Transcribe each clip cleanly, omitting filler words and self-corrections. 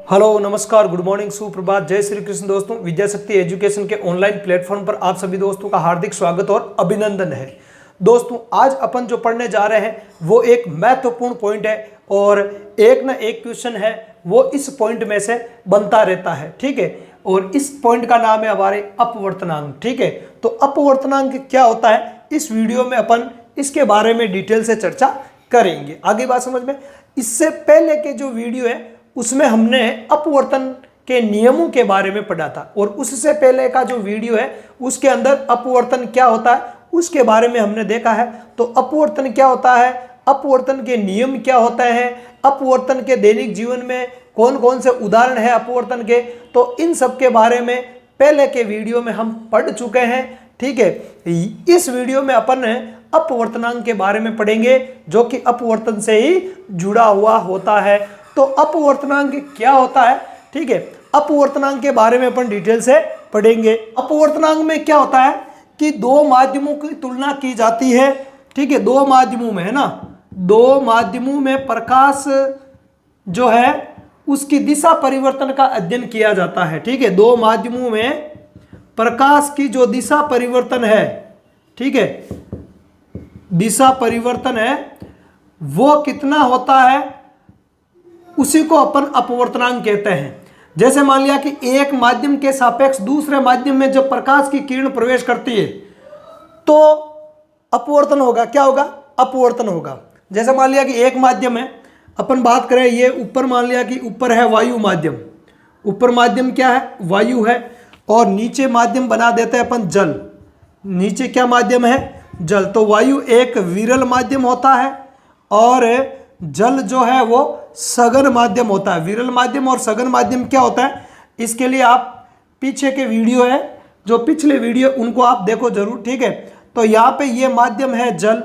Hello नमस्कार good morning सुप्रभात जय श्री कृष्ण। दोस्तों विद्या शक्ति एजुकेशन के ऑनलाइन प्लेटफॉर्म पर आप सभी दोस्तों का हार्दिक स्वागत और अभिनंदन है। दोस्तों आज अपन जो पढ़ने जा रहे हैं वो एक महत्वपूर्ण पॉइंट है और एक ना एक क्वेश्चन है वो इस पॉइंट में से बनता रहता है, ठीक है। और इस पॉइंट का नाम है हमारे अपवर्तनांक, ठीक है। तो अपवर्तनांक क्या होता है इस वीडियो में अपन इसके बारे में डिटेल से चर्चा करेंगे। आगे बात समझ में। इससे पहले के जो वीडियो है उसमें हमने अपवर्तन के नियमों के बारे में पढ़ा था और उससे पहले का जो वीडियो है उसके अंदर अपवर्तन क्या होता है उसके बारे में हमने देखा है। तो अपवर्तन क्या होता है, अपवर्तन के नियम क्या होते हैं, अपवर्तन के दैनिक जीवन में कौन कौन से उदाहरण है अपवर्तन के, तो इन सब के बारे में पहले के वीडियो में हम पढ़ चुके हैं, ठीक है। इस वीडियो में अपन अपवर्तनांक के बारे में पढ़ेंगे जो कि अपवर्तन से ही जुड़ा हुआ होता है। तो अपवर्तनांक क्या होता है, ठीक है। अपवर्तनांक के बारे में अपन डिटेल से पढ़ेंगे। अपवर्तनांक में क्या होता है कि दो माध्यमों की तुलना की जाती है, ठीक है। दो माध्यमों में है ना, दो माध्यमों में प्रकाश जो है उसकी दिशा परिवर्तन का अध्ययन किया जाता है, ठीक है। दो माध्यमों में प्रकाश की जो दिशा परिवर्तन है, ठीक है, दिशा परिवर्तन है वो कितना होता है उसी को अपन अपवर्तनांक कहते हैं। जैसे मान लिया कि एक माध्यम के सापेक्ष दूसरे माध्यम में जब प्रकाश की किरण प्रवेश करती है तो अपवर्तन होगा। क्या होगा? अपवर्तन होगा। जैसे मान लिया कि एक माध्यम है, अपन बात करें ये ऊपर, मान लिया कि ऊपर है वायु माध्यम, ऊपर माध्यम क्या है? वायु है। और नीचे माध्यम बना देते हैं अपन जल। नीचे क्या माध्यम है? जल। तो वायु एक विरल माध्यम होता है और जल जो है वो सघन माध्यम होता है। विरल माध्यम और सघन माध्यम क्या होता है इसके लिए आप पीछे के वीडियो है जो पिछले वीडियो उनको आप देखो जरूर, ठीक है। तो यहाँ पे ये माध्यम है जल,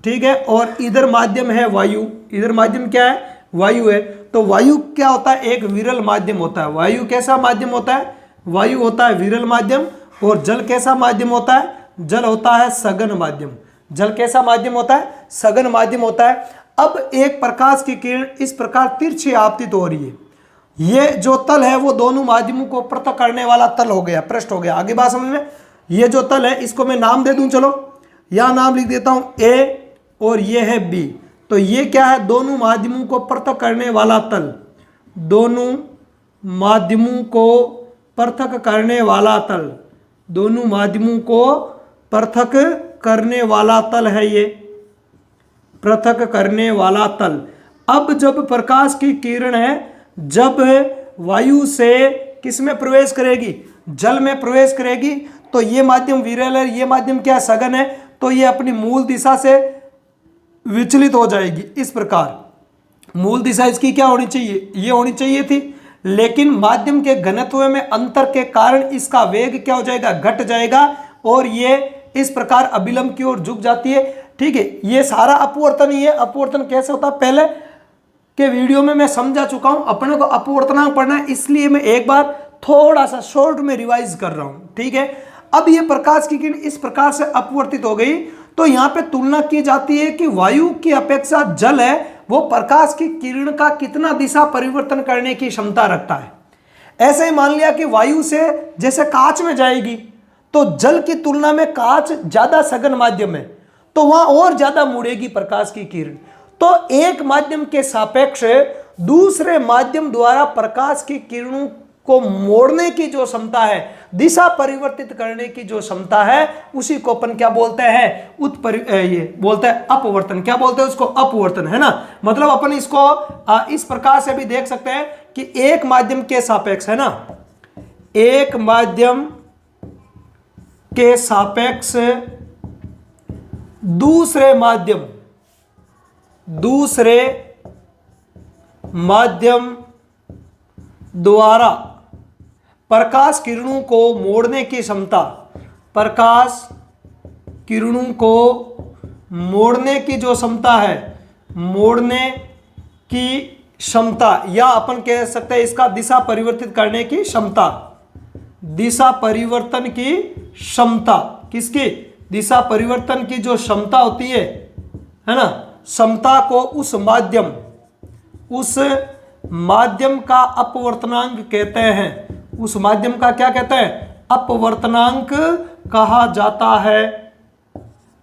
ठीक है, और इधर माध्यम है वायु। इधर माध्यम क्या है? वायु है। तो वायु क्या होता है? एक विरल माध्यम होता है। वायु कैसा माध्यम होता है? वायु होता है विरल माध्यम। और जल कैसा माध्यम होता है? जल होता है सघन माध्यम। जल कैसा माध्यम होता है? सघन माध्यम होता है। अब एक प्रकाश की किरण इस प्रकार तिरछी आपतित हो रही है। ये जो तल है वो दोनों माध्यमों को पृथक करने वाला तल हो गया, पृष्ठ हो गया। आगे बात समझ में। ये जो तल है इसको मैं नाम दे दूं, चलो यहां नाम लिख देता हूं ए और ये है बी। तो ये क्या है? दोनों माध्यमों को पृथक करने वाला तल। दोनों माध्यमों को पृथक करने वाला तल। दोनों माध्यमों को पृथक करने वाला तल है ये, पृथक करने वाला तल। अब जब प्रकाश की किरण है जब वायु से किस में प्रवेश करेगी? जल में प्रवेश करेगी तो ये माध्यम विरल है, ये माध्यम क्या? सघन है। तो ये अपनी मूल दिशा से विचलित हो जाएगी। इस प्रकार मूल दिशा इसकी क्या होनी चाहिए? ये होनी चाहिए थी, लेकिन माध्यम के घनत्व में अंतर के कारण इसका वेग क्या हो जाएगा? घट जाएगा और ये इस प्रकार अभिलंब की ओर झुक जाती है, ठीक है। ये सारा अपवर्तन ही है। अपवर्तन कैसे होता है पहले के वीडियो में मैं समझा चुका हूं। अपने को अपवर्तनांक पढ़ना है इसलिए मैं एक बार थोड़ा सा शॉर्ट में रिवाइज कर रहा हूं, ठीक है। अब ये प्रकाश की किरण इस प्रकार से अपवर्तित हो गई तो यहां पे तुलना की जाती है कि वायु की अपेक्षा जल है वो प्रकाश की किरण का कितना दिशा परिवर्तन करने की क्षमता रखता है। ऐसे ही मान लिया कि वायु से जैसे कांच में जाएगी तो जल की तुलना में कांच ज्यादा सघन माध्यम है तो वहां और ज्यादा मुड़ेगी प्रकाश की किरण। तो एक माध्यम के सापेक्ष दूसरे माध्यम द्वारा प्रकाश की किरणों को मोड़ने की जो क्षमता है, दिशा परिवर्तित करने की जो क्षमता है, उसी को अपन क्या बोलते हैं? ये बोलते हैं अपवर्तन। क्या बोलते हैं उसको? अपवर्तन, है ना। मतलब अपन इसको इस प्रकार से भी देख सकते हैं कि एक माध्यम के सापेक्ष, है ना, एक माध्यम के सापेक्ष दूसरे माध्यम द्वारा प्रकाश किरणों को मोड़ने की क्षमता, प्रकाश किरणों को मोड़ने की जो क्षमता है, मोड़ने की क्षमता, या अपन कह सकते हैं इसका दिशा परिवर्तित करने की क्षमता। दिशा परिवर्तन की क्षमता किसकी? दिशा परिवर्तन की जो क्षमता होती है ना, क्षमता को उस माध्यम का अपवर्तनांक कहते हैं। उस माध्यम का क्या कहते हैं? अपवर्तनांक कहा जाता है।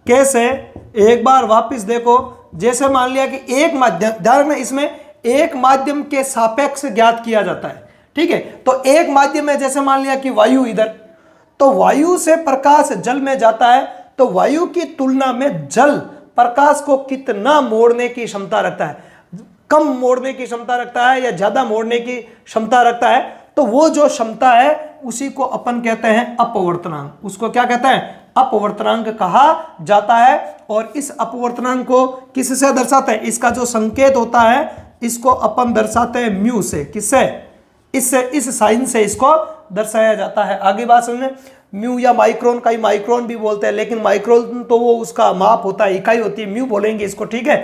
कैसे? एक बार वापस देखो, जैसे मान लिया कि एक माध्यम, ध्यान रखना इसमें एक माध्यम के सापेक्ष ज्ञात किया जाता है, ठीक है। तो एक माध्यम है, जैसे मान लिया कि वायु इधर, तो वायु से प्रकाश जल में जाता है, तो वायु की तुलना में जल प्रकाश को कितना मोड़ने की क्षमता रखता है, कम मोड़ने की क्षमता रखता है या ज्यादा मोड़ने की क्षमता रखता है, तो वो जो क्षमता है उसी को अपन कहते हैं अपवर्तनांक। उसको क्या कहते हैं? अपवर्तनांक कहा जाता है। और इस अपवर्तनांक को किससे दर्शाते हैं? इसका जो संकेत होता है इसको अपन दर्शाते हैं म्यू से। किससे? इससे, इस साइन से इसको दर्शाया जाता है। आगे बात समझे। म्यू या माइक्रोन, का ही माइक्रोन भी बोलते हैं, लेकिन माइक्रोन तो वो उसका माप होता है, इकाई होती है, म्यू बोलेंगे इसको, ठीक है।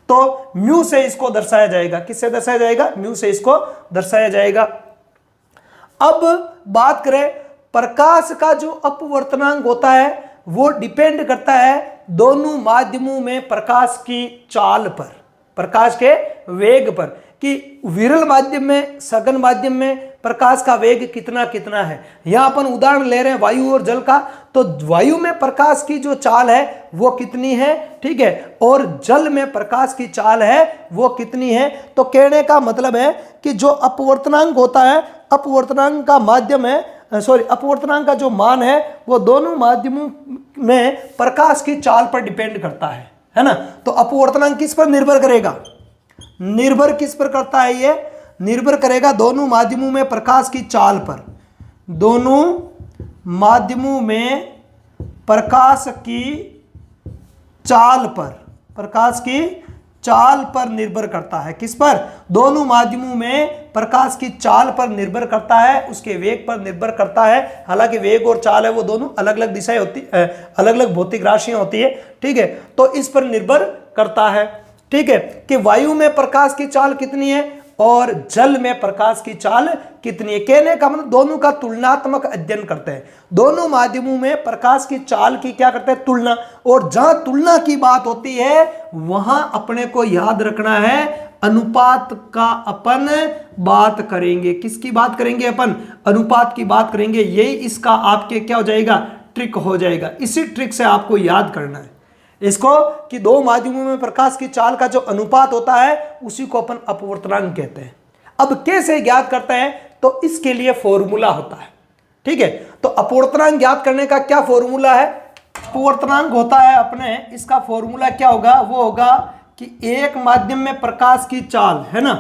तो म्यू से इसको दर्शाया जाएगा। किससे दर्शाया जाएगा? म्यू से इसको दर्शाया जाएगा। अब बात करें, प्रकाश का जो अपवर्तनांक होता है वो डिपेंड करता है दोनों माध्यमों में प्रकाश की चाल पर, प्रकाश के वेग पर, कि विरल माध्यम में, सघन माध्यम में प्रकाश का वेग कितना कितना है। यहां अपन उदाहरण ले रहे हैं वायु और जल का, तो वायु में प्रकाश की जो चाल है वो कितनी है, ठीक है, और जल में प्रकाश की चाल है वो कितनी है। तो कहने का मतलब है कि जो अपवर्तनांक होता है, अपवर्तनांक का माध्यम है, अपवर्तनांक का जो मान है वो दोनों माध्यमों में प्रकाश की चाल पर डिपेंड करता है ना। तो अपवर्तनांक किस पर निर्भर करेगा? निर्भर किस पर करता है? ये निर्भर करेगा दोनों माध्यमों में प्रकाश की चाल पर। दोनों माध्यमों में प्रकाश की चाल पर, प्रकाश की चाल पर निर्भर करता है। किस पर? दोनों माध्यमों में प्रकाश की चाल पर निर्भर करता है, उसके वेग पर निर्भर करता है। हालांकि वेग और चाल है वो दोनों अलग अलग दिशाएं होती, अलग अलग भौतिक राशियां होती है, ठीक है। तो इस पर निर्भर करता है, ठीक है, कि वायु में प्रकाश की चाल कितनी है और जल में प्रकाश की चाल कितनी है। कहने का मतलब दोनों का तुलनात्मक अध्ययन करते हैं, दोनों माध्यमों में प्रकाश की चाल की क्या करते हैं? तुलना। और जहां तुलना की बात होती है वहां अपने को याद रखना है अनुपात का अपन बात करेंगे। किसकी बात करेंगे? अपन अनुपात की बात करेंगे। यही इसका आपके क्या हो जाएगा? ट्रिक हो जाएगा। इसी ट्रिक से आपको याद करना है इसको, कि दो माध्यमों में प्रकाश की चाल का जो अनुपात होता है उसी को अपन अपवर्तनांक कहते हैं। अब कैसे ज्ञात करते हैं? तो इसके लिए फॉर्मूला होता है, ठीक है। तो अपवर्तनांक ज्ञात करने का क्या फॉर्मूला है? अपवर्तनांक होता है अपने, इसका फॉर्मूला क्या होगा? वो होगा कि एक माध्यम में प्रकाश की चाल, है ना,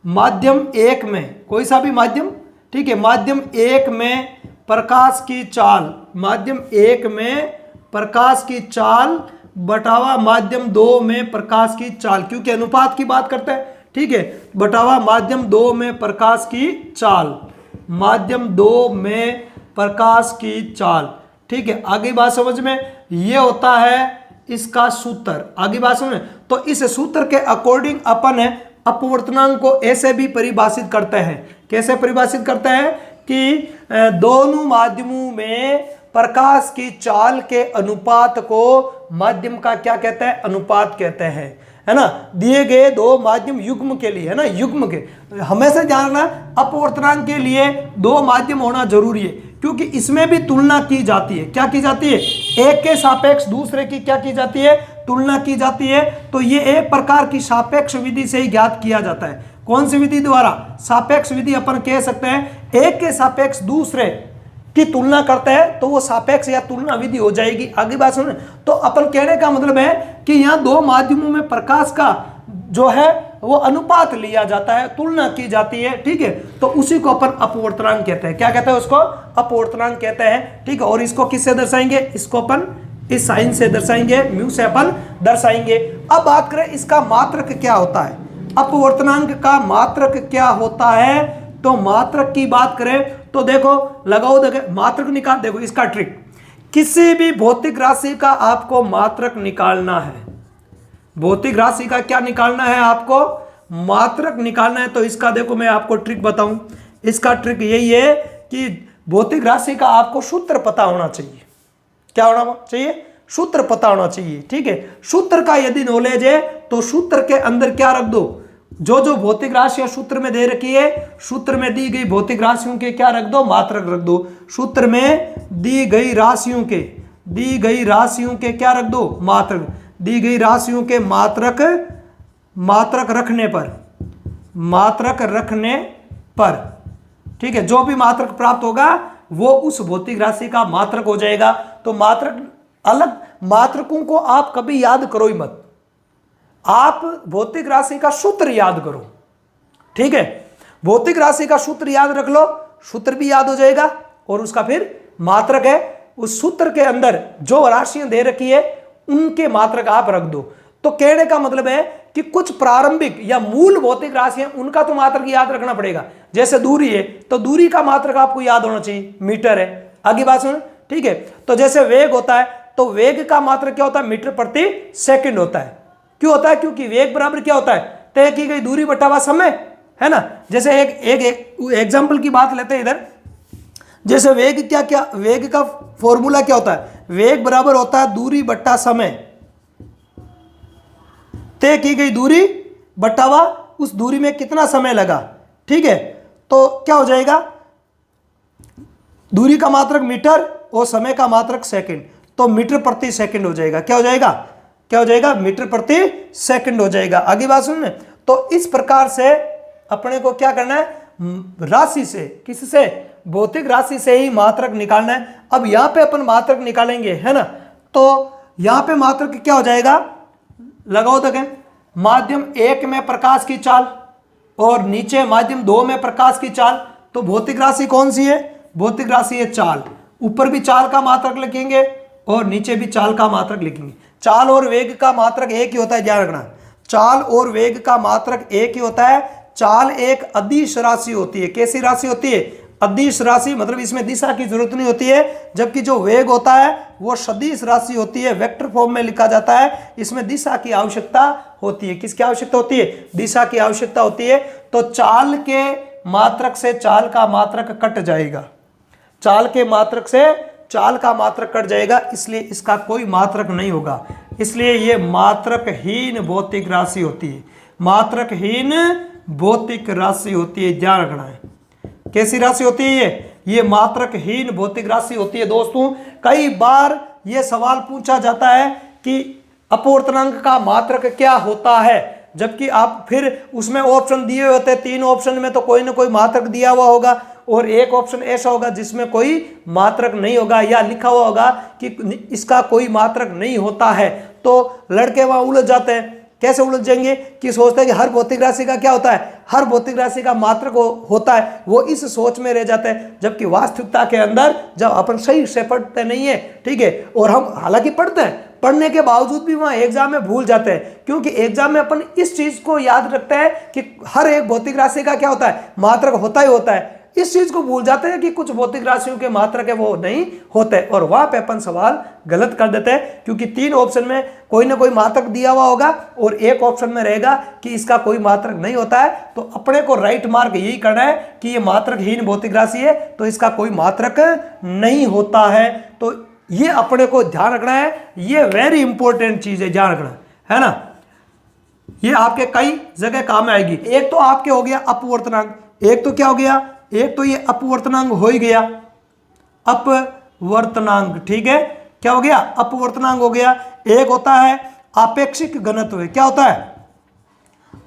माध्यम एक में, कोई सा भी माध्यम, ठीक है, माध्यम एक में प्रकाश की चाल, माध्यम एक में प्रकाश की चाल बटावा माध्यम दो में प्रकाश की चाल, क्योंकि अनुपात की बात करते हैं, ठीक है, बटावा माध्यम दो में प्रकाश की चाल, माध्यम दो में प्रकाश की चाल, ठीक है। आगे बात समझ में, ये होता है इसका सूत्र। आगे बात समझ में, तो इस सूत्र के अकॉर्डिंग अपन है अपवर्तनांक को ऐसे भी परिभाषित करते हैं। कैसे परिभाषित करते हैं? कि दोनों माध्यमों में प्रकाश की चाल के अनुपात को माध्यम का क्या कहते हैं? अनुपात कहते हैं, है ना। दिए गए दो माध्यम युग्म के लिए, है ना, युग्म के, हमेशा ध्यान रखना अपवर्तनांक के लिए दो माध्यम होना जरूरी है, क्योंकि इसमें भी तुलना की जाती है। क्या की जाती है? एक के सापेक्ष दूसरे की क्या की जाती है? तुलना की जाती है। तो ये एक प्रकार की सापेक्ष विधि से ही ज्ञात किया जाता है। कौन सी विधि द्वारा? सापेक्ष विधि अपन कह सकते हैं। एक के सापेक्ष दूसरे की तुलना करते हैं तो वो सापेक्ष या तुलना विधि हो जाएगी। आगे बात सुन, तो अपन कहने का मतलब है कि यहाँ दो माध्यमों में प्रकाश का जो है वो अनुपात लिया जाता है, तुलना की जाती है, ठीक है। तो उसी को अपन अपवर्तनांक कहते हैं। क्या कहते हैं उसको? अपवर्तनांक कहते हैं, ठीक है। और इसको किससे दर्शाएंगे? इसको अपन इस साइन से दर्शाएंगे, म्यू से अपन दर्शाएंगे। अब बात करें इसका मात्रक क्या होता है, अपवर्तनांक का मात्रक क्या होता है। तो मात्रक की बात करें तो देखो, लगाओ, देखो मात्रक निकाल, देखो इसका ट्रिक, किसी भी भौतिक राशि का आपको मात्रक निकालना है, भौतिक राशि का क्या निकालना है? आपको मात्रक निकालना है। तो इसका देखो मैं आपको ट्रिक बताऊं, इसका ट्रिक यही है कि भौतिक राशि का आपको सूत्र पता होना चाहिए। क्या होना चाहिए? सूत्र पता होना चाहिए, ठीक है। सूत्र का यदि नॉलेज है तो सूत्र के अंदर क्या रख दो? जो जो भौतिक राशियां सूत्र में दे रखी है, सूत्र में दी गई भौतिक राशियों के क्या रख दो, मात्रक रख दो। सूत्र में दी गई राशियों के क्या रख दो, मात्रक। दी गई राशियों के मात्रक रखने पर ठीक है, जो भी मात्रक प्राप्त होगा वो उस भौतिक राशि का मात्रक हो जाएगा। तो मात्रकों को आप कभी याद करो ही मत, आप भौतिक राशि का सूत्र याद करो। ठीक है, भौतिक राशि का सूत्र याद रख लो, सूत्र भी याद हो जाएगा और उसका फिर मात्रक है, उस सूत्र के अंदर जो राशियां दे रखी है उनके मात्रक आप रख दो। तो कहने का मतलब है कि कुछ प्रारंभिक या मूल भौतिक राशियां उनका तो मात्रक याद रखना पड़ेगा। जैसे दूरी है तो दूरी का मात्रक आपको याद होना चाहिए, मीटर है। आगे बात सुन, ठीक है। तो जैसे वेग होता है तो वेग का मात्रक क्या होता है, मीटर प्रति सेकंड होता है। क्यों होता है, क्योंकि वेग बराबर क्या होता है, तय की गई दूरी बटा हुआ समय, है ना। जैसे एक एग्जाम्पल की बात लेते हैं इधर। जैसे वेग का फॉर्मूला क्या होता है, वेग बराबर होता है दूरी बट्टा समय, तय की गई दूरी बटा हुआ उस दूरी में कितना समय लगा। ठीक है, तो क्या हो जाएगा, दूरी का मात्रक मीटर और समय का मात्रक सेकंड, तो मीटर प्रति सेकंड हो जाएगा। क्या हो जाएगा, मीटर प्रति सेकंड हो जाएगा। आगे बात सुन। तो इस प्रकार से अपने को क्या करना है, राशि से, किससे, भौतिक राशि से ही मात्रक निकालना है। अब यहां पे अपन मात्रक निकालेंगे, है ना। तो यहां पे मात्रक क्या हो जाएगा, लगाओ तक है, माध्यम 1 में प्रकाश की चाल और नीचे माध्यम 2 में प्रकाश की चाल। तो भौतिक राशि कौन सी है, भौतिक राशि है चाल। ऊपर भी चाल का मात्रक लिखेंगे और नीचे भी चाल का मात्रक लिखेंगे। चाल और वेग का मात्रक एक ही होता है, ध्यान रखना। चाल और वेग का मात्रक एक ही होता है। चाल एक अदिश राशि होती है। कैसी राशि होती है, अदिश राशि, मतलब इसमें दिशा की जरूरत नहीं होती है। जबकि जो वेग होता है वो सदिश राशि होती है, वेक्टर फॉर्म में लिखा जाता है। इसमें दिशा की आवश्यकता होती है। किसकी आवश्यकता होती है, दिशा की आवश्यकता होती है। तो चाल के मात्रक से चाल का मात्रक कट जाएगा, चाल के मात्रक से चाल का मात्रक कट जाएगा, इसलिए इसका कोई मात्रक नहीं होगा। इसलिए ये मात्रकहीन भौतिक राशि होती है, मात्रकहीन भौतिक राशि होती है, ध्यान रखना है। कैसी राशि होती है ये मात्रकहीन भौतिक राशि होती है। दोस्तों कई बार ये सवाल पूछा जाता है कि अपवर्तनांक का मात्रक क्या होता है, जबकि आप फिर उसमें ऑप्शन दिए हुए होते हैं। 3 ऑप्शन में तो कोई ना कोई मात्रक दिया हुआ होगा और एक ऑप्शन ऐसा होगा जिसमें कोई मात्रक नहीं होगा या लिखा हुआ होगा कि इसका कोई मात्रक नहीं होता है। तो लड़के वहां उलझ जाते हैं। कैसे उलझ जाएंगे कि सोचते हैं कि हर भौतिक राशि का क्या होता है, हर भौतिक राशि का मात्रक होता है, वो इस सोच में रह जाते हैं। जबकि वास्तविकता के अंदर जब अपन सही से पढ़ते नहीं है, ठीक है, और हम हालांकि पढ़ते हैं, पढ़ने के बावजूद भी वहां एग्जाम में भूल जाते हैं। क्योंकि एग्जाम में अपन इस चीज को याद रखते हैं कि हर एक भौतिक राशि का क्या होता है, मात्रक होता ही होता है। इस चीज को भूल जाते हैं कि कुछ भौतिक राशियों के मात्रक है वो नहीं होते, और वहां पे अपन सवाल गलत कर देते हैं। क्योंकि 3 ऑप्शन में कोई ना कोई मात्रक दिया हुआ होगा और एक ऑप्शन में रहेगा कि इसका कोई मात्रक नहीं होता है। तो अपने को राइट मार्क यही करना है कि ये मात्रकहीन भौतिक राशि है, तो इसका कोई मात्रक नहीं होता है। तो ये अपने को ध्यान रखना है, ये वेरी इंपॉर्टेंट चीज है, ध्यान रखना है ना। ये आपके कई जगह काम आएगी। एक तो आपके हो गया अपवर्तनांक, एक तो क्या हो गया, एक तो ये अपवर्तनांक हो ही गया, अपवर्तनांक, ठीक है, क्या हो गया, अपवर्तनांक हो गया। एक होता है आपेक्षिक घनत्व। क्या होता है,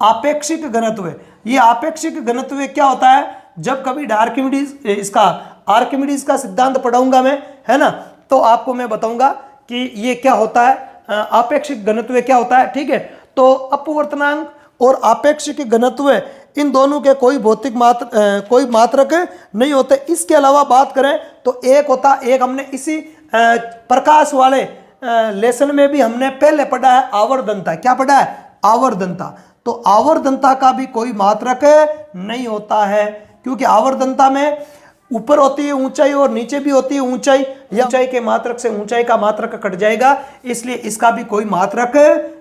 आपेक्षिक घनत्व। ये आपेक्षिक घनत्व क्या होता है, जब कभी आर्किमिडीज का सिद्धांत पढ़ाऊंगा मैं, है ना, तो आपको मैं बताऊंगा कि ये क्या होता है, आपेक्षिक घनत्व क्या होता है, ठीक है। तो अपवर्तनांक और आपेक्षिक घनत्व इन दोनों के कोई भौतिक कोई मात्रक नहीं होते। इसके अलावा बात करें तो एक हमने इसी प्रकाश वाले लेसन में भी हमने पहले पढ़ा है आवर्धनता। क्या पढ़ा है, आवर्धनता। तो आवर्धनता का भी कोई मात्रक नहीं होता है, क्योंकि आवर्धनता में ऊपर होती है ऊंचाई और नीचे भी होती है ऊंचाई, या ऊंचाई के मात्रक से ऊंचाई का मात्रक कट जाएगा, इसलिए इसका भी कोई मात्रक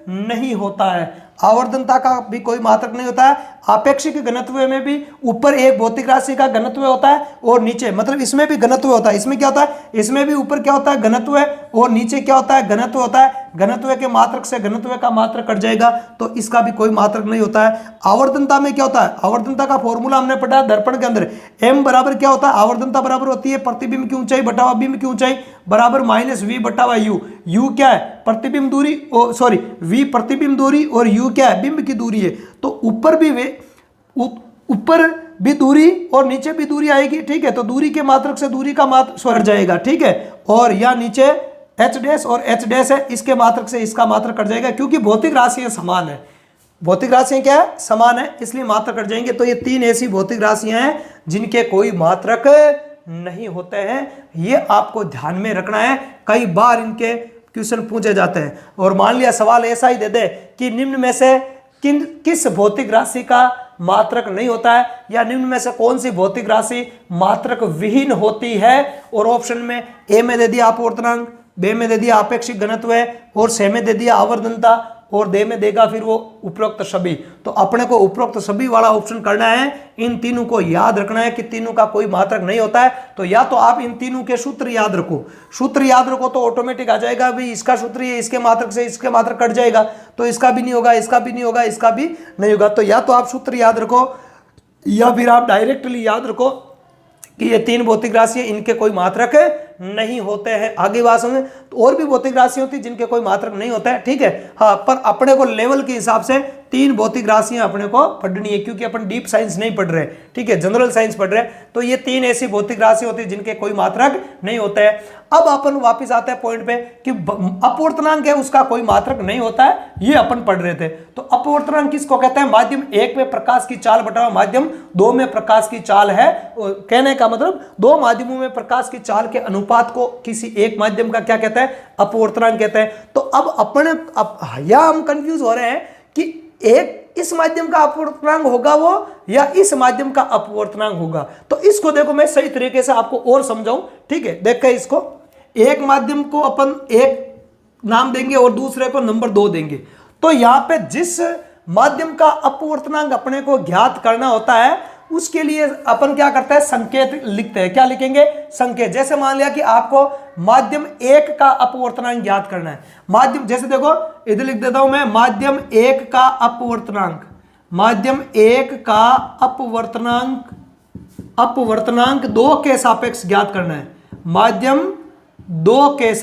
नहीं होता है। आवर्धनता का भी कोई मात्रक नहीं होता है। आपेक्षिक घनत्व में भी ऊपर एक भौतिक राशि का घनत्व होता है और नीचे, मतलब इसमें भी घनत्व होता है। इसमें क्या होता है, इसमें भी ऊपर क्या होता है, घनत्व है, और नीचे क्या होता है, घनत्व होता है। घनत्व के मात्रक से घनत्व का मात्रक कट जाएगा, तो इसका भी कोई मात्रक नहीं होता है। आवर्तनता में क्या होता है, आवर्तनता का फॉर्मूला हमने पढ़ा है दर्पण के अंदर, m बराबर क्या होता है, आवर्तनता बराबर होती है प्रतिबिंब की ऊंचाई बटावा बिंब की ऊंचाई बराबर माइनस v बटावा u। u क्या है, प्रतिबिंब दूरी, सॉरी v प्रतिबिंब दूरी और u क्या है, बिंब की दूरी है। तो ऊपर भी दूरी और नीचे भी दूरी आएगी, ठीक है। तो दूरी के मात्रक से दूरी का मात्रक स्वर जाएगा, ठीक है। और यहाँ नीचे h डैश और h डैश है, इसके मात्रक से इसका मात्रक कट जाएगा, क्योंकि भौतिक राशियां समान है, भौतिक राशियां क्या है, समान है, इसलिए मात्रक कट जाएंगे। तो ये 3 ऐसी भौतिक राशियां हैं जिनके कोई मात्रक नहीं होते हैं, ये आपको ध्यान में रखना है। कई बार इनके क्वेश्चन पूछे जाते हैं। और मान लिया सवाल ऐसा ही दे दे कि निम्न में से किस भौतिक राशि का मात्रक नहीं होता है, या निम्न में से कौन सी भौतिक राशि मात्रक विहीन होती है, और ऑप्शन में ए में दे दिया अपवर्तनांक, बी में दे दिया आपेक्षिक घनत्व और सी में दे दिया आवर्तनता, और दे में देगा फिर वो उपरोक्त सभी। तो अपने को उपरोक्त सभी वाला ऑप्शन करना है। इन तीनों को याद रखना है कि तीनों का कोई मात्रक नहीं होता है। तो या तो आप इन तीनों के सूत्र याद रखो, सूत्र याद रखो तो ऑटोमेटिक आ जाएगा, भाई इसका सूत्र ये, इसके मात्रक से इसके मात्रक कट जाएगा, तो इसका भी नहीं होगा, इसका भी नहीं होगा, इसका भी नहीं होगा। तो या तो आप सूत्र याद रखो, या फिर आप डायरेक्टली याद रखो कि ये 3 भौतिक राशियां, इनके कोई मात्रक नहीं होते हैं। आगे बात समझ, तो और भी भौतिक राशि होती है जिनके कोई मात्रक नहीं होता है, ठीक है। हाँ, पर अपने को लेवल के हिसाब से 3 भौतिक राशियां अपने को पढ़नी है, क्योंकि अपन डीप साइंस नहीं पढ़ रहे, ठीक है, जनरल साइंस पढ़ रहे हैं। तो ये 3 ऐसी भौतिक राशि होती है जिनके कोई मात्रक नहीं होता है। अब अपन वापिस आते हैं पॉइंट पे कि अपवर्तनांक है उसका कोई मात्रक नहीं होता है, ये अपन पढ़ रहे थे। तो अपवर्तनांक किसको कहते हैं, माध्यम 1 में प्रकाश की चाल बटा माध्यम 2 में प्रकाश की चाल है। कहने का मतलब 2 माध्यमों में प्रकाश की चाल के अनुपात को किसी एक माध्यम का क्या कहते हैं, अपवर्तनांक कहते हैं। तो अब यह हम कंफ्यूज हो रहे हैं कि एक इस माध्यम का अपवर्तनांक होगा वो, या इस माध्यम का अपवर्तनांक होगा। तो इसको देखो मैं सही तरीके से आपको और समझाऊं, ठीक है। देखो इसको, एक माध्यम को अपन 1 नाम देंगे और दूसरे को नंबर 2 देंगे। तो यहां पे जिस माध्यम का अपवर्तनांक अपने को ज्ञात करना होता है, उसके लिए अपन क्या करते हैं, संकेत लिखते हैं। क्या लिखेंगे, संकेत। जैसे मान लिया कि आपको माध्यम 1 का अपवर्तनांक ज्ञात करना है। माध्यम, जैसे देखो इधर लिख देता हूं मैं, माध्यम 1 का अपवर्तनांक, माध्यम 1 का अपवर्तनांक 2 के सापेक्ष ज्ञात करना है। माध्यम 2 के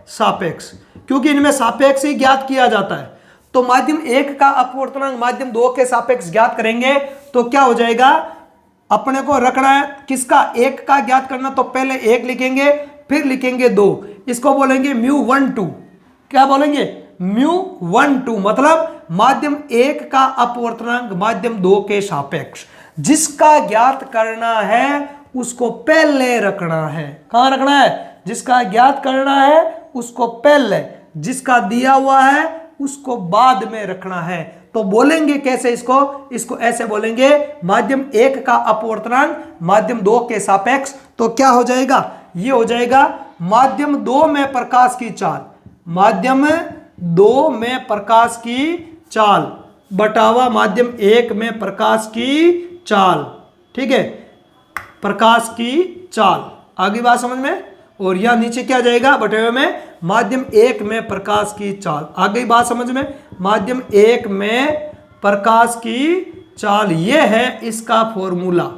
सापेक्ष, क्योंकि इनमें सापेक्ष ही ज्ञात किया जाता है। तो माध्यम 1 का अपवर्तनांक माध्यम 2 के सापेक्ष ज्ञात करेंगे तो क्या हो जाएगा, अपने को रखना है किसका, 1 का ज्ञात करना। तो पहले 1 लिखेंगे, फिर लिखेंगे 2, इसको बोलेंगे μ12। क्या बोलेंगे, μ12, मतलब माध्यम 1 का अपवर्तनांक माध्यम 2 के सापेक्ष। जिसका ज्ञात करना है उसको पहले रखना है। कहां रखना है, जिसका ज्ञात करना है उसको पहले, जिसका दिया हुआ है उसको बाद में रखना है। तो बोलेंगे कैसे इसको ऐसे बोलेंगे, माध्यम 1 का अपवर्तनांक माध्यम 2 के सापेक्ष। तो क्या हो जाएगा, ये हो जाएगा माध्यम 2 में प्रकाश की चाल, माध्यम 2 में प्रकाश की चाल बटावा माध्यम 1 में प्रकाश की चाल, ठीक है, प्रकाश की चाल। आगे बात समझ में। और यह नीचे क्या जाएगा, बटे में माध्यम 1 में प्रकाश की चाल। आ गई बात समझ में, माध्यम 1 में प्रकाश की चाल, ये है इसका फॉर्मूला।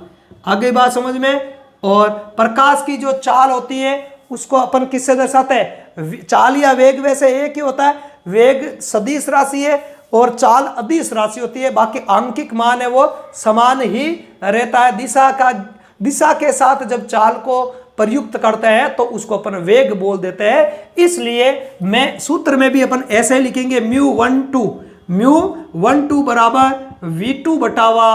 आ गई बात समझ में। और प्रकाश की जो चाल होती है उसको अपन किससे दर्शाते हैं, चाल या वेग वैसे एक ही होता है, वेग सदिश राशि है और चाल अदिश राशि होती है। बाकी आंकिक मान है वो समान ही रहता है। दिशा के साथ जब चाल को प्रयुक्त करते हैं तो उसको अपन वेग बोल देते हैं। इसलिए मैं सूत्र में भी अपन ऐसे लिखेंगे, μ12 बराबर v2 बटावा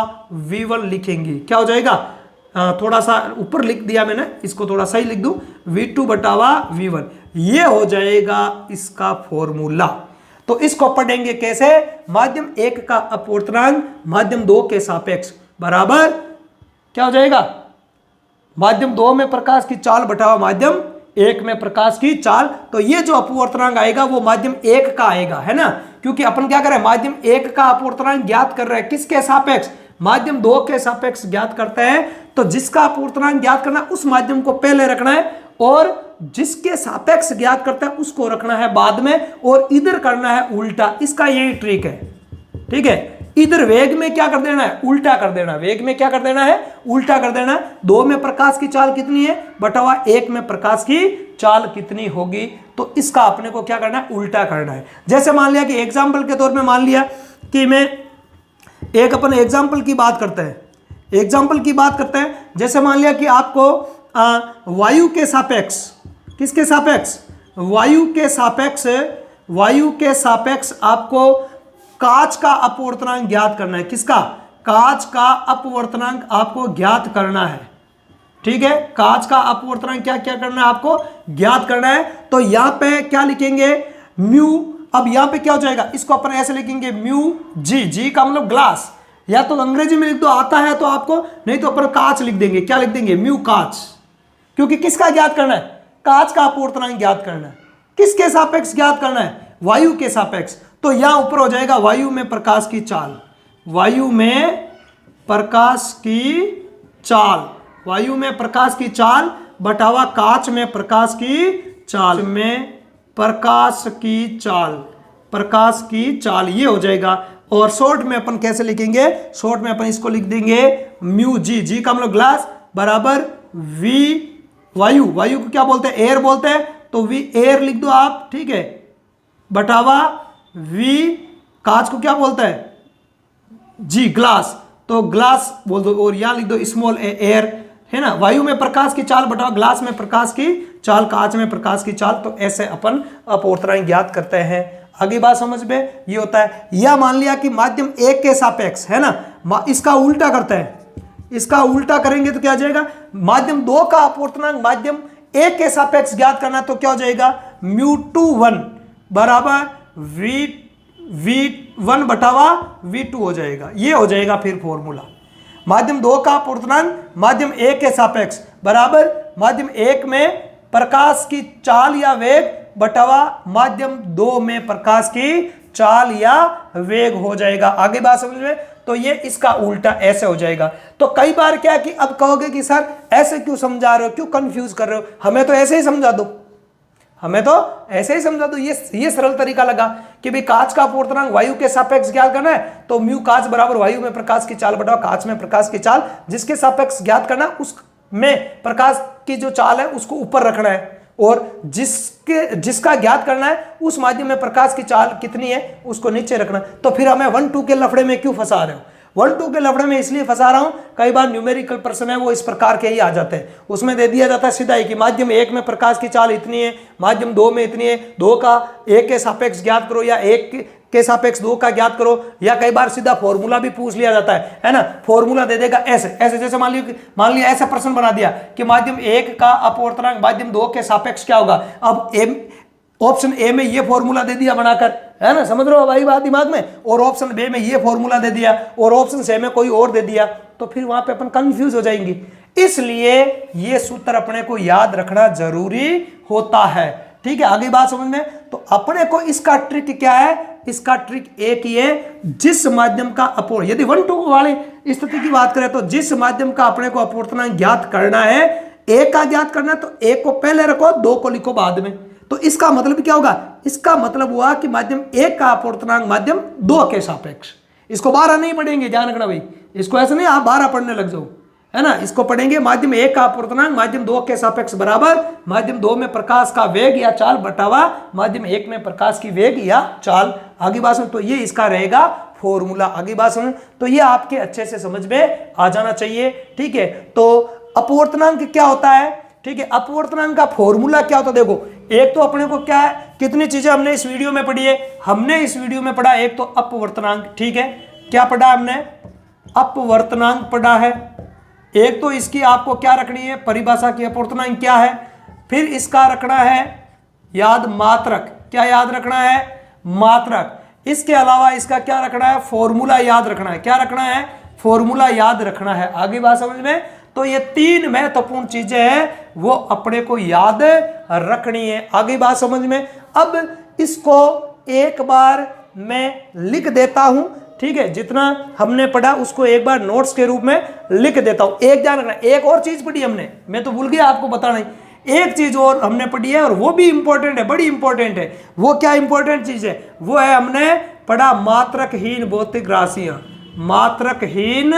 v1 लिखेंगे। क्या हो जाएगा, थोड़ा सा ऊपर लिख दिया मैंने, इसको थोड़ा सही लिख दूं, v2 बटावा v1, ये हो जाएगा इसका फॉर्मूला। तो इसको पढ़ेंगे कैसे, माध्यम 1 का अपवर्तनांक माध्यम 2 के सापेक्ष बराबर क्या हो जाएगा, माध्यम 2 में प्रकाश की चाल बटावा माध्यम 1 में प्रकाश की चाल। तो ये जो अपवर्तनांक आएगा वो माध्यम 1 का आएगा, है ना, क्योंकि अपन क्या करें, माध्यम 1 का अपवर्तनांक ज्ञात कर रहे हैं किसके सापेक्ष, माध्यम 2 के सापेक्ष ज्ञात करते हैं। तो जिसका अपवर्तनांक ज्ञात करना उस माध्यम को पहले रखना है और जिसके सापेक्ष ज्ञात करता है उसको रखना है बाद में और इधर करना है उल्टा। इसका यही ट्रिक है, ठीक है। इधर वेग में क्या कर देना है, उल्टा कर देना। वेग में क्या कर देना है, उल्टा कर देना। 2 में प्रकाश की चाल कितनी है बटा हुआ 1 में प्रकाश की चाल कितनी होगी, तो इसका अपने को क्या करना है, उल्टा करना है। जैसे मान लिया कि एग्जाम्पल के तौर पे मान लिया कि मैं एक अपन एग्जाम्पल की बात करते हैं, एग्जाम्पल की बात करते हैं। जैसे मान लिया कि आपको वायु के सापेक्ष, किसके सापेक्ष, वायु के सापेक्ष आपको कांच का अपवर्तनांक ज्ञात करना है। किसका, कांच का अपवर्तनांक आपको ज्ञात करना है, ठीक है। कांच का अपवर्तनांक क्या क्या करना है, आपको ज्ञात करना है। तो यहां पे क्या लिखेंगे, म्यू। अब यहां पे क्या हो जाएगा, इसको अपन ऐसे लिखेंगे म्यू जी, जी का मतलब ग्लास, या तो अंग्रेजी में लिख दो आता है तो आपको, नहीं तो अपन कांच लिख देंगे। क्या लिख देंगे, म्यू कांच, क्योंकि किसका ज्ञात करना है, कांच का अपवर्तनांक ज्ञात करना है। किसके सापेक्ष ज्ञात करना है, वायु के सापेक्ष। तो यहां ऊपर हो जाएगा वायु में प्रकाश की चाल, वायु में प्रकाश की चाल, वायु में प्रकाश की चाल बटावा कांच में प्रकाश की चाल, में प्रकाश की चाल, प्रकाश की चाल, ये हो जाएगा। और शॉर्ट में अपन कैसे लिखेंगे, शॉर्ट में अपन इसको लिख देंगे म्यू जी, जी का मतलब ग्लास बराबर वी वायु, वायु को क्या बोलते हैं, एयर बोलते हैं, तो वी एयर लिख दो आप, ठीक है, बटावा वी कांच को क्या बोलता है, जी ग्लास, तो ग्लास बोल दो। और यहां लिख दो स्मॉल ए एयर, है ना। वायु में प्रकाश की चाल बटावा ग्लास में प्रकाश की चाल, कांच में प्रकाश की चाल। तो ऐसे अपन अपवर्तनांक ज्ञात करते हैं। आगे बात समझ में ये होता है। या मान लिया कि माध्यम 1 के सापेक्ष, है ना, इसका उल्टा करते हैं, इसका उल्टा करेंगे तो क्या हो जाएगा, माध्यम 2 का अपवर्तनांक माध्यम 1 के सापेक्ष ज्ञात करना, तो क्या हो जाएगा, μ21 बराबर v1 बटावा v2 हो जाएगा। ये हो जाएगा फिर फॉर्मूला। माध्यम 2 का अपवर्तनांक माध्यम 1 के सापेक्ष बराबर माध्यम 1 में प्रकाश की चाल या वेग बटावा माध्यम 2 में प्रकाश की चाल या वेग हो जाएगा। आगे बात समझ में, तो ये इसका उल्टा ऐसे हो जाएगा। तो कई बार क्या कि अब कहोगे कि सर ऐसे क्यों समझा रहे हो, क्यों कंफ्यूज कर रहे हो, हमें तो ऐसे ही समझा दो, हमें तो ऐसे ही समझा दो। ये सरल तरीका लगा कि भाई कांच का अपवर्तनांक वायु के सापेक्ष ज्ञात करना है, तो म्यू कांच बराबर वायु में प्रकाश की चाल बटावा कांच में प्रकाश की चाल, जिसके सापेक्ष ज्ञात करना उसमें प्रकाश की जो चाल है उसको ऊपर रखना है, और जिसका ज्ञात करना है उस माध्यम में प्रकाश की चाल कितनी है उसको नीचे रखना। तो फिर हमें 1-2 के लफड़े में क्यों फंसा रहे हो, 1-2 के लफड़े में इसलिए फंसा रहा हूं, कई बार न्यूमेरिकल प्रश्न है वो इस प्रकार के ही आ जाते हैं। उसमें दे दिया जाता है सीधा ही कि माध्यम 1 में प्रकाश की चाल इतनी है, माध्यम 2 में इतनी है, 2 का 1 के सापेक्ष ज्ञात करो या 1 के सापेक्ष 2 का ज्ञात करो, या कई बार सीधा फॉर्मूला भी पूछ लिया जाता है ना। फॉर्मूला दे देगा ऐसे ऐसे, जैसे मान लिया ऐसा प्रश्न बना दिया कि माध्यम 1 का अपवर्तनांक माध्यम 2 के सापेक्ष क्या होगा। अब ऑप्शन ए में ये फॉर्मूला दे दिया बनाकर, है ना, समझ रहे हो भाई बात दिमाग में, और ऑप्शन बी में ये फॉर्मूला दे दिया, और ऑप्शन सी में कोई और दे दिया, तो फिर वहां पे अपन कंफ्यूज हो जाएंगे। इसलिए ये सूत्र अपने को याद रखना जरूरी होता है, ठीक है। आगे बात समझ में, तो अपने को इसका ट्रिक क्या है, इसका ट्रिक एक ही है, जिस माध्यम का अपवर्तन, यदि 1-2 वाली स्थिति की बात करें तो जिस माध्यम का अपने को अपवर्तनांक ज्ञात करना है, 1 का ज्ञात करना है, तो 1 को पहले रखो, 2 को लिखो बाद में। तो इसका मतलब क्या होगा, इसका मतलब हुआ कि माध्यम 1 का अपवर्तनांक माध्यम 2 के सापेक्ष। इसको 12 नहीं पढ़ेंगे, ध्यान रखना भाई, इसको ऐसे नहीं आप 12 पढ़ने लग जाओ, है ना। इसको पढ़ेंगे माध्यम 1 का अपवर्तनांक माध्यम 2 के सापेक्ष बराबर माध्यम 2 में प्रकाश का वेग या चाल बटावा माध्यम 1 में प्रकाश की वेग या चाल। आगे बात सुन, तो ये इसका रहेगा फॉर्मूला। आगे बात सुन, तो ये आपके अच्छे से समझ में आ जाना चाहिए, ठीक है। तो अपवर्तनांक क्या होता है, ठीक है, अपवर्तनांक का फॉर्मूला क्या होता है। देखो, एक तो अपने को क्या है, कितनी चीजें हमने इस वीडियो में पढ़ी है, हमने इस वीडियो में पढ़ा एक तो अपवर्तनांक, ठीक है, क्या पढ़ा हमने, अपवर्तनांक पढ़ा है। एक तो इसकी आपको क्या रखनी है, परिभाषा की, अपवर्तनांक क्या है। फिर इसका रखना है याद मात्रक, क्या याद रखना है, मात्रक। इसके अलावा इसका क्या रखना है, फॉर्मूला याद रखना है। क्या रखना है, फॉर्मूला याद रखना है। आगे बात समझ में, तो ये 3 महत्वपूर्ण चीजें हैं वो अपने को याद रखनी है। आगे बात समझ में, अब इसको एक बार मैं लिख देता हूं, ठीक है, जितना हमने पढ़ा उसको एक बार नोट्स के रूप में लिख देता हूं। एक ध्यान रखना, एक और चीज पढ़ी हमने, मैं तो भूल गया आपको बताना, एक चीज और हमने पढ़ी है और वो भी इंपॉर्टेंट है, बड़ी इंपॉर्टेंट है। वो क्या इंपॉर्टेंट चीज है? वो है हमने पढ़ा मात्रकहीन भौतिक राशियां। मात्रकहीन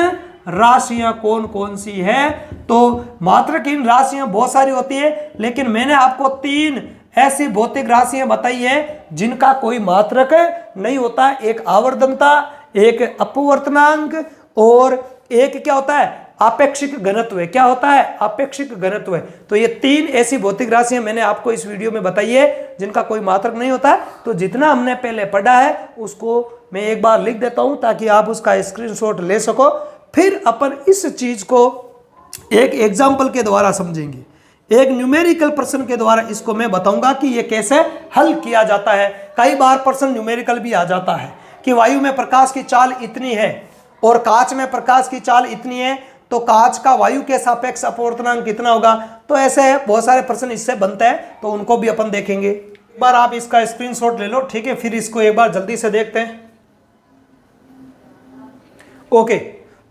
राशियां कौन कौन सी है? तो मात्रकहीन राशियां बहुत सारी होती है, लेकिन मैंने आपको 3 ऐसी भौतिक राशियां बताई है जिनका कोई मात्रक नहीं होता। एक आवर्तनता, एक अपवर्तनांक और एक क्या होता है? आपेक्षिक घनत्व है। क्या होता है? आपेक्षिक घनत्व है। तो ये 3 ऐसी भौतिक राशियां मैंने आपको इस वीडियो में बताई है जिनका कोई मात्रक नहीं होता। तो जितना हमने पहले पढ़ा है उसको मैं एक बार लिख देता हूं ताकि आप उसका स्क्रीनशॉट ले सको। फिर अपन इस चीज को एक एग्जाम्पल के द्वारा समझेंगे, एक न्यूमेरिकल प्रश्न के द्वारा इसको मैं बताऊंगा कि ये कैसे हल किया जाता है। कई बार प्रश्न न्यूमेरिकल भी आ जाता है कि वायु में प्रकाश की चाल इतनी है और कांच में प्रकाश की चाल इतनी है, तो कांच का वायु के सापेक्ष अपवर्तनांक कितना होगा। तो ऐसे बहुत सारे प्रश्न इससे बनते हैं, तो उनको भी अपन देखेंगे। एक बार आप इसका स्क्रीनशॉट ले लो, ठीक है। फिर इसको एक बार जल्दी से देखते हैं। ओके,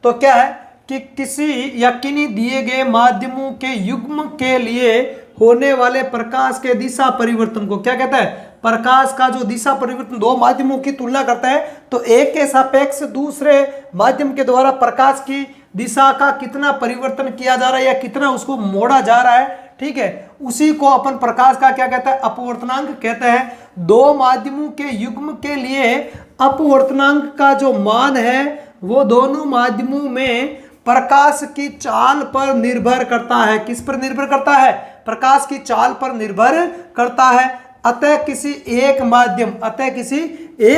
तो क्या है कि किसी या किन्हीं दिए गए माध्यमों के युग्म के लिए होने वाले प्रकाश के दिशा परिवर्तन को क्या कहता है? प्रकाश का जो दिशा परिवर्तन, दो माध्यमों की तुलना करता है तो एक के सापेक्ष दूसरे माध्यम के द्वारा प्रकाश की दिशा का कितना परिवर्तन किया जा रहा है या कितना उसको मोड़ा जा रहा है, ठीक है, उसी को अपन प्रकाश का क्या कहता है? अपवर्तनांक कहते हैं। दो माध्यमों के युग्म के लिए अपवर्तनांक का जो मान है वो दोनों माध्यमों में प्रकाश की चाल पर निर्भर करता है। किस पर निर्भर करता है? प्रकाश की चाल पर निर्भर करता है। अतः किसी एक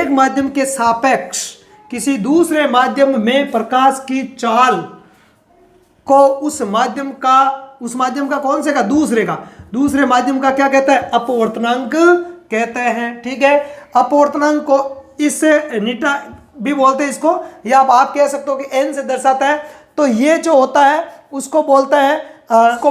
माध्यम के सापेक्ष किसी दूसरे माध्यम में प्रकाश की चाल को उस माध्यम का कौन से का? दूसरे माध्यम का क्या कहता है? अपवर्तनांक कहते हैं, ठीक है। अपवर्तनांक को इससे नीटा भी बोलते हैं इसको, या आप कह सकते हो कि एन से दर्शाता है। तो ये जो होता है उसको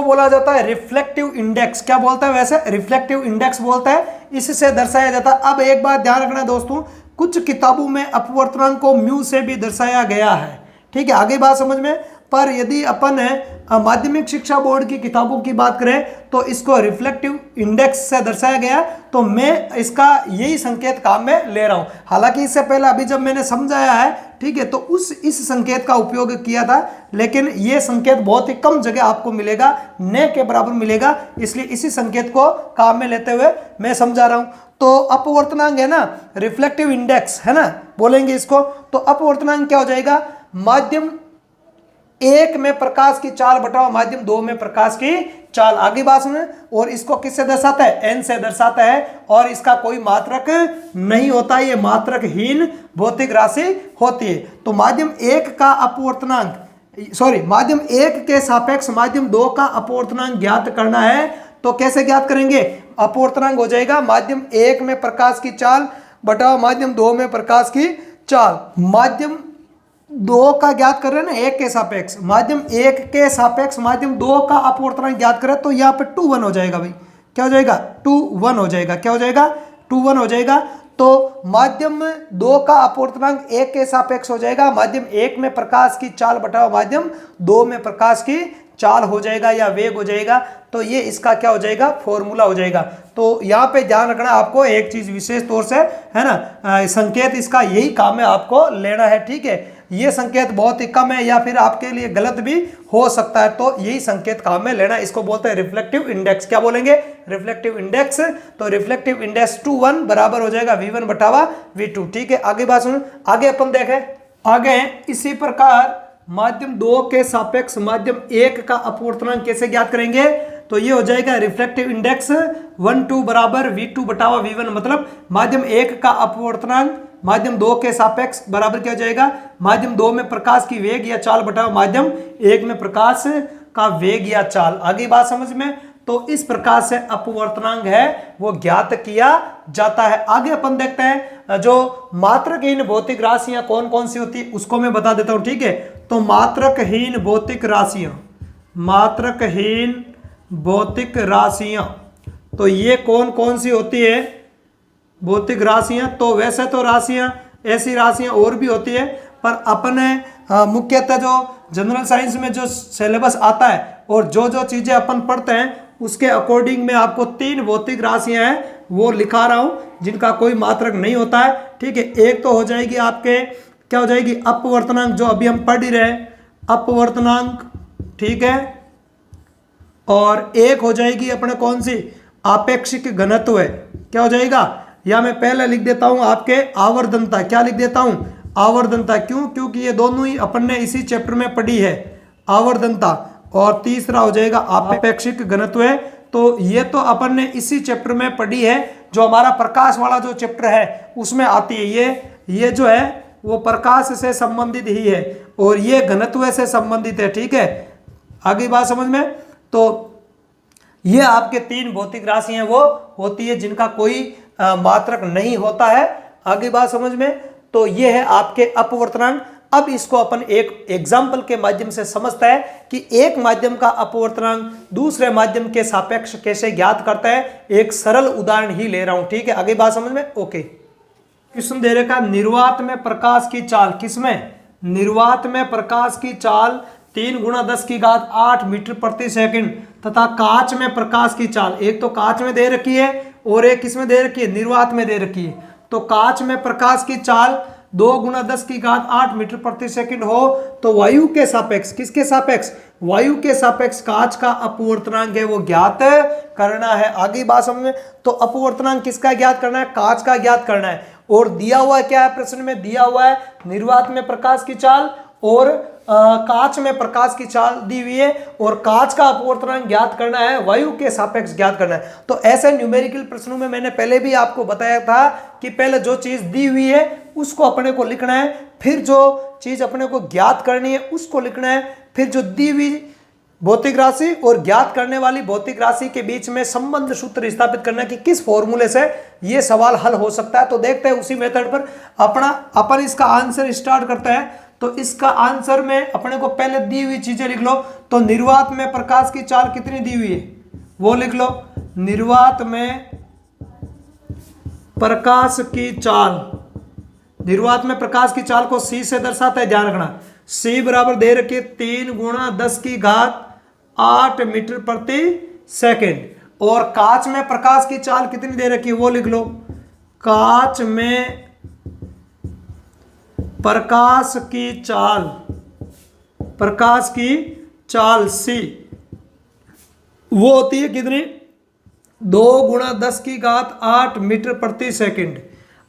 बोला जाता है रिफ्लेक्टिव इंडेक्स। क्या बोलता है? वैसे रिफ्लेक्टिव इंडेक्स बोलता है, इससे दर्शाया जाता है। अब एक बात ध्यान रखना दोस्तों, कुछ किताबों में अपवर्तनांक को म्यू से भी दर्शाया गया है, ठीक है। आगे बात समझ में। पर यदि अपन माध्यमिक शिक्षा बोर्ड की किताबों की बात करें तो इसको रिफ्लेक्टिव इंडेक्स से दर्शाया गया, तो मैं इसका यही संकेत काम में ले रहा हूं। हालांकि इससे पहले अभी जब मैंने समझाया है, ठीक है, तो इस संकेत का उपयोग किया था, लेकिन ये संकेत बहुत ही कम जगह आपको मिलेगा, न के बराबर मिलेगा, इसलिए इसी संकेत को काम में लेते हुए मैं समझा रहा हूं। तो अपवर्तनांक है ना, रिफ्लेक्टिव इंडेक्स है ना, बोलेंगे इसको। तो अपवर्तनांक क्या हो जाएगा? माध्यम 1 में प्रकाश की चाल बटा माध्यम 2 में प्रकाश की चाल। आगे बात सुने। और इसको किससे दर्शाता है? एन से दर्शाता है, और इसका कोई मात्रक नहीं होता, ये मात्रकहीन भौतिक राशि होती है। तो माध्यम 1 का अपवर्तनांक, माध्यम 1 के सापेक्ष माध्यम 2 का अपवर्तनांक ज्ञात करना है। तो कैसे ज्ञात करेंगे? अपवर्तनांक हो जाएगा माध्यम 1 में प्रकाश की चाल बटा माध्यम 2 में प्रकाश की चाल। माध्यम 2 का ज्ञात कर रहे हैं ना, 1 के सापेक्ष, माध्यम 1 के सापेक्ष माध्यम 2 का अपवर्तनांक ज्ञात करें तो यहाँ पे 2 1 हो जाएगा भाई। क्या हो जाएगा? 2 1 हो जाएगा। क्या हो जाएगा? 2 1 हो जाएगा। तो माध्यम 2 का अपवर्तनांक 1 के सापेक्ष हो जाएगा माध्यम 1 में प्रकाश की चाल बटा माध्यम 2 में प्रकाश की चाल हो जाएगा या वेग हो जाएगा। तो ये इसका क्या हो जाएगा? फॉर्मूला हो जाएगा। तो यहाँ पे ध्यान रखना आपको एक चीज विशेष तौर से, है ना, संकेत इसका यही काम है, आपको लेना है, ठीक है। ये संकेत बहुत ही कम है या फिर आपके लिए गलत भी हो सकता है, तो यही संकेत काम में लेना। इसको बोलते हैं रिफ्लेक्टिव इंडेक्स। क्या बोलेंगे? Reflective index. तो रिफ्लेक्टिव इंडेक्स 2 1 बराबर हो जाएगा V1 बटावा V2, ठीक है। आगे बात सुनो, आगे अपन देखें। आगे इसी प्रकार माध्यम 2 के सापेक्ष माध्यम 1 का अपवर्तनांक कैसे ज्ञात करेंगे? तो ये हो जाएगा रिफ्लेक्टिव इंडेक्स 1 2 बराबर V2 बटावा V1, मतलब माध्यम 1 का अपवर्तनांक माध्यम 2 के सापेक्ष बराबर क्या हो जाएगा? माध्यम 2 में प्रकाश की वेग या चाल बटावा माध्यम 1 में प्रकाश का वेग या चाल। आगे बात समझ में। तो इस प्रकार से अपवर्तनांक है वो ज्ञात किया जाता है। आगे अपन देखते हैं जो मात्रकहीन भौतिक राशियां कौन कौन सी होती है उसको मैं बता देता हूं, ठीक है। तो मात्रकहीन भौतिक राशियां तो ये कौन कौन सी होती है भौतिक राशियां? तो वैसे तो राशियां, ऐसी राशियां और भी होती है, पर अपने मुख्यतः जो जनरल साइंस में जो सिलेबस आता है और जो जो चीजें अपन पढ़ते हैं उसके अकॉर्डिंग मैं आपको 3 भौतिक राशियां हैं वो लिखा रहा हूं जिनका कोई मात्रक नहीं होता है। ठीक है, एक तो हो जाएगी आपके क्या हो जाएगी अपवर्तनांक, जो अभी हम पढ़ ही रहे अपवर्तनांक। ठीक है, और एक हो जाएगी अपने कौन सी आपेक्षिक घनत्व है, क्या हो जाएगा, या मैं पहले लिख देता हूं आपके आवर्धनता। क्या लिख देता हूं, आवर्धनता। क्यों, क्योंकि ये दोनों ही अपन ने इसी चैप्टर में पढ़ी है, आवर्धनता। और तीसरा हो जाएगा आपेक्षिक घनत्व है, तो ये तो अपन ने इसी चैप्टर में पढ़ी है, जो हमारा प्रकाश वाला जो चैप्टर है उसमें आती है। ये जो है वो प्रकाश से संबंधित ही है और ये घनत्व से संबंधित है। ठीक है, आगे बात समझ में। तो ये आपके 3 भौतिक राशि हैं वो होती है जिनका कोई मात्रक नहीं होता है। आगे बात समझ में। तो ये है आपके अपवर्तनांक। अब इसको अपन एक एग्जाम्पल के माध्यम से समझते हैं कि एक माध्यम का अपवर्तनांक दूसरे माध्यम के सापेक्ष कैसे ज्ञात करता है। एक सरल उदाहरण ही ले रहा हूं। ठीक है, आगे बात समझ में। ओके, क्वेश्चन दे रखा निर्वात में प्रकाश की चाल, किसमें, निर्वात में प्रकाश की चाल 3 × 10⁸ मीटर प्रति सेकंड तथा कांच में प्रकाश की चाल, एक तो कांच में दे रखी है और एक किसमें दे रखी है, निर्वात में दे रखी है। तो कांच में प्रकाश की चाल 2 × 10⁸ मीटर प्रति सेकंड हो तो वायु के सापेक्ष, किसके सापेक्ष, वायु के सापेक्ष कांच का अपवर्तनांक है वो ज्ञात करना है। आगे बात समझ में। तो अपवर्तनांक किसका ज्ञात करना है, कांच का ज्ञात करना है। और दिया हुआ क्या है, प्रश्न में दिया हुआ है निर्वात में प्रकाश की चाल और कांच में प्रकाश की चाल दी हुई है और कांच का अपवर्तनांक ज्ञात करना है, वायु के सापेक्ष ज्ञात करना है। तो ऐसे न्यूमेरिकल प्रश्नों में मैंने पहले भी आपको बताया था कि पहले जो चीज दी हुई है उसको अपने को लिखना है, फिर जो चीज अपने को ज्ञात करनी है उसको लिखना है, फिर जो दी हुई भौतिक राशि और ज्ञात करने वाली भौतिक राशि के बीच में संबंध सूत्र स्थापित करना कि किस फॉर्मूले से ये सवाल हल हो सकता है। तो देखते हैं उसी मेथड पर अपन इसका आंसर स्टार्ट करते हैं। तो इसका आंसर में अपने को पहले दी हुई चीजें लिख लो। तो निर्वात में प्रकाश की चाल कितनी दी हुई है वो लिख लो। निर्वात में प्रकाश की चाल, निर्वात में प्रकाश की चाल को C से दर्शाता है, ध्यान रखना। C बराबर दे रखिए 3 × 10⁸ मीटर प्रति सेकंड। और कांच में प्रकाश की चाल कितनी दे रखी है वो लिख लो। कांच में प्रकाश की चाल, प्रकाश की चाल C वो होती है कितनी, 2 × 10⁸ मीटर प्रति सेकंड।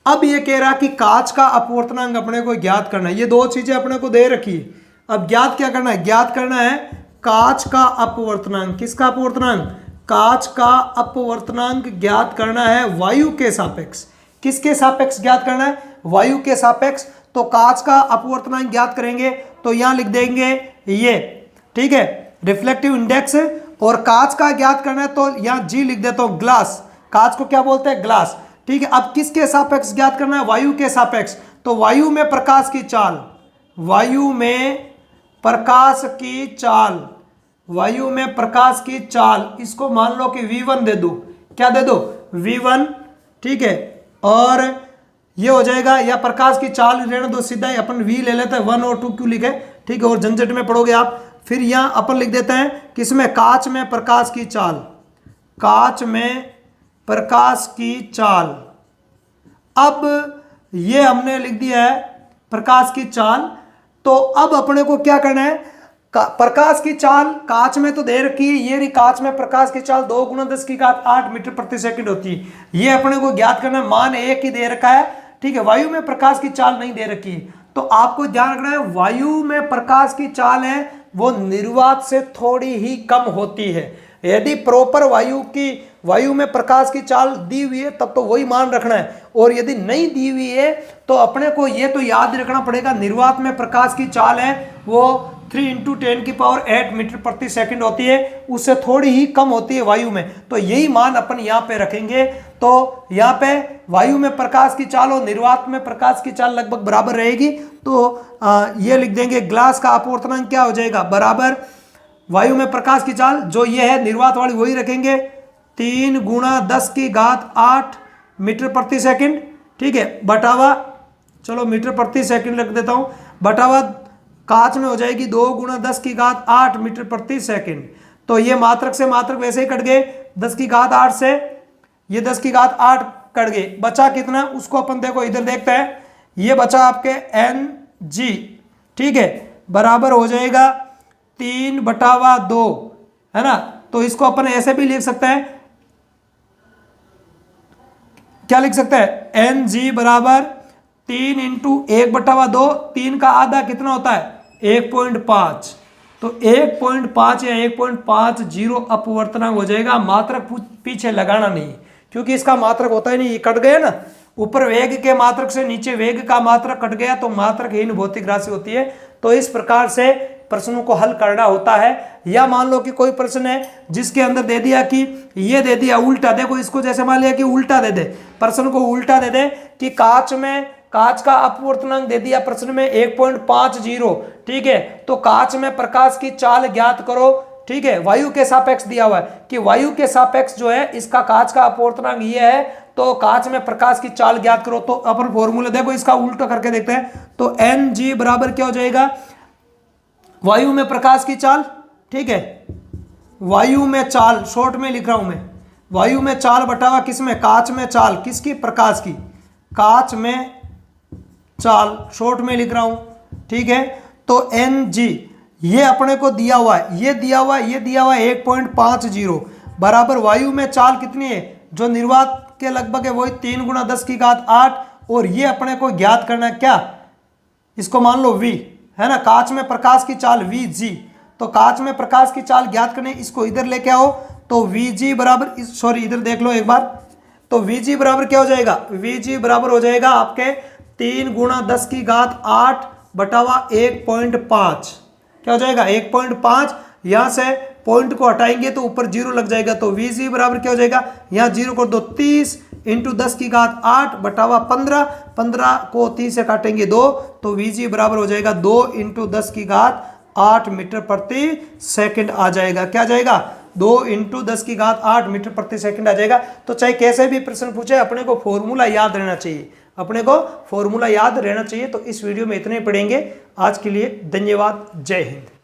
अब ये कह रहा कि कांच का अपवर्तनांक अपने को ज्ञात करना है। ये दो चीजें अपने को दे रखी है। अब ज्ञात क्या करना है, ज्ञात करना है कांच का अपवर्तनांक। किसका अपवर्तनांक, कांच का अपवर्तनांक ज्ञात करना है वायु के सापेक्ष। किसके सापेक्ष ज्ञात करना है, वायु के सापेक्ष। तो कांच का अपवर्तनांक ज्ञात करेंगे तो यहां लिख देंगे ये, ठीक है, रिफ्लेक्टिव इंडेक्स। और कांच का ज्ञात करना है तो यहां जी लिख देता हूं, ग्लास। कांच को क्या बोलते हैं, ग्लास। ठीक है, अब किसके सापेक्ष ज्ञात करना है, वायु के सापेक्ष। तो वायु में प्रकाश की चाल, वायु में प्रकाश की चाल, वायु में प्रकाश की चाल, इसको मान लो कि V1 दे दो। क्या दे दो, V1। ठीक है, और ये हो जाएगा, या प्रकाश की चाल रहने दो, सीधा ही अपन V ले लेते हैं, 1 और 2 क्यों लिखे। ठीक है, और झंझट में पढ़ोगे आप। फिर यहां अपन लिख देते हैं किसमें, कांच में प्रकाश की चाल, कांच में प्रकाश की चाल। अब ये हमने लिख दिया है प्रकाश की चाल। तो अब अपने को क्या करना है, प्रकाश की चाल कांच में तो दे रखी है, ये रही कांच में प्रकाश की चाल 2 × 10⁸ मीटर प्रति सेकंड होती है। ये अपने को ज्ञात करना है, मान एक ही दे रखा है। ठीक है, वायु में प्रकाश की चाल नहीं दे रखी है। तो आपको ध्यान रखना है, वायु में प्रकाश की चाल है वो निर्वात से थोड़ी ही कम होती है। यदि प्रॉपर वायु में प्रकाश की चाल दी हुई है तब तो वही मान रखना है, और यदि नहीं दी हुई है तो अपने को ये तो याद रखना पड़ेगा, निर्वात में प्रकाश की चाल है वो 3 × 10⁸ मीटर प्रति सेकंड होती है, उससे थोड़ी ही कम होती है वायु में। तो यही मान अपन यहाँ पे रखेंगे। तो यहाँ पे वायु में प्रकाश की चाल और निर्वात में प्रकाश की चाल लगभग बराबर रहेगी। तो ये लिख देंगे, ग्लास का अपवर्तनांक क्या हो जाएगा, बराबर वायु में प्रकाश की चाल जो ये है निर्वात वाली वही रखेंगे, 3 × 10⁸ मीटर प्रति सेकंड। ठीक है, बटावा, चलो मीटर प्रति सेकंड रख देता हूं, बटावा कांच में हो जाएगी 2 × 10⁸ मीटर प्रति सेकंड। तो ये मात्रक से मात्रक वैसे ही कट गए, 10 की घात 8 से ये 10 की घात 8 कट गए, बचा कितना उसको अपन देखो इधर देखते हैं। ये बचा आपके Ng, ठीक है, बराबर हो जाएगा 3/2, है ना। तो इसको अपन ऐसे भी लिख सकते हैं, क्या लिख सकते हैं, Ng बराबर 3 × 1/2, 3 का आधा कितना होता है 1.5, तो 1.5 या 1.50 अपवर्तनांक हो जाएगा। मात्रक पीछे लगाना नहीं, क्योंकि इसका मात्रक होता ही नहीं, ये कट गया ना, ऊपर वेग के मात्रक से नीचे वेग का मात्रक कट गया तो मात्रकहीन भौतिक राशि होती है। तो इस प्रकार से प्रश्नों को हल करना होता है। या मान लो कि कोई प्रश्न है जिसके अंदर दे दिया कि ये दे दिया उल्टा, देखो इसको जैसे मान लिया कि उल्टा दे दे, प्रश्न को उल्टा दे दे कि कांच का अपवर्तनांक दे दिया प्रश्न में 1.50, ठीक है, तो कांच में प्रकाश की चाल ज्ञात करो, ठीक है, वायु के सापेक्ष दिया हुआ है कि वायु के सापेक्ष जो है इसका कांच का अपवर्तनांक ये है, तो कांच में प्रकाश की चाल ज्ञात करो। तो अपन फॉर्मूला देखो इसका उल्टा करके देखते हैं, तो Ng बराबर क्या हो जाएगा, वायु में प्रकाश की चाल, ठीक है, वायु में चाल शॉर्ट में लिख रहा हूं मैं, वायु में चाल बटावा किसमें, कांच में चाल, किसकी, प्रकाश की, कांच में चाल शॉर्ट में लिख रहा हूं, ठीक है। तो Ng ये अपने को दिया हुआ है, ये दिया हुआ है, ये दिया हुआ है 1.50 बराबर वायु में चाल कितनी है, जो निर्वात के लगभग है वही 3 × 10 की घात 8, और ये अपने को ज्ञात करना है क्या, इसको मान लो V, है ना, कांच में प्रकाश की चाल Vg, तो कांच में प्रकाश की चाल ज्ञात करने, इसको इधर लेके आओ, तो Vg बराबर, सॉरी इधर देख लो एक बार, तो Vg बराबर क्या हो जाएगा, Vg बराबर हो जाएगा आपके 3 × 10 की घात 8 बटावा 1.5, क्या हो जाएगा 1.5, यहां से पॉइंट को हटाएंगे तो ऊपर 0 लग जाएगा, तो Vg बराबर क्या हो जाएगा, यहाँ 0 कर दो, 30 × 10 की घात 8 बटावा 15, 15 को 30 से काटेंगे 2, तो Vg बराबर हो जाएगा 2 × 10 की घात 8 मीटर प्रति सेकंड आ जाएगा। क्या जाएगा, 2 × 10 की घात 8 मीटर प्रति सेकंड आ जाएगा। तो चाहे कैसे भी प्रश्न पूछे, अपने को फॉर्मूला याद रहना चाहिए, अपने को फॉर्मूला याद रहना चाहिए। तो इस वीडियो में इतने पढ़ेंगे। आज के लिए धन्यवाद, जय हिंद।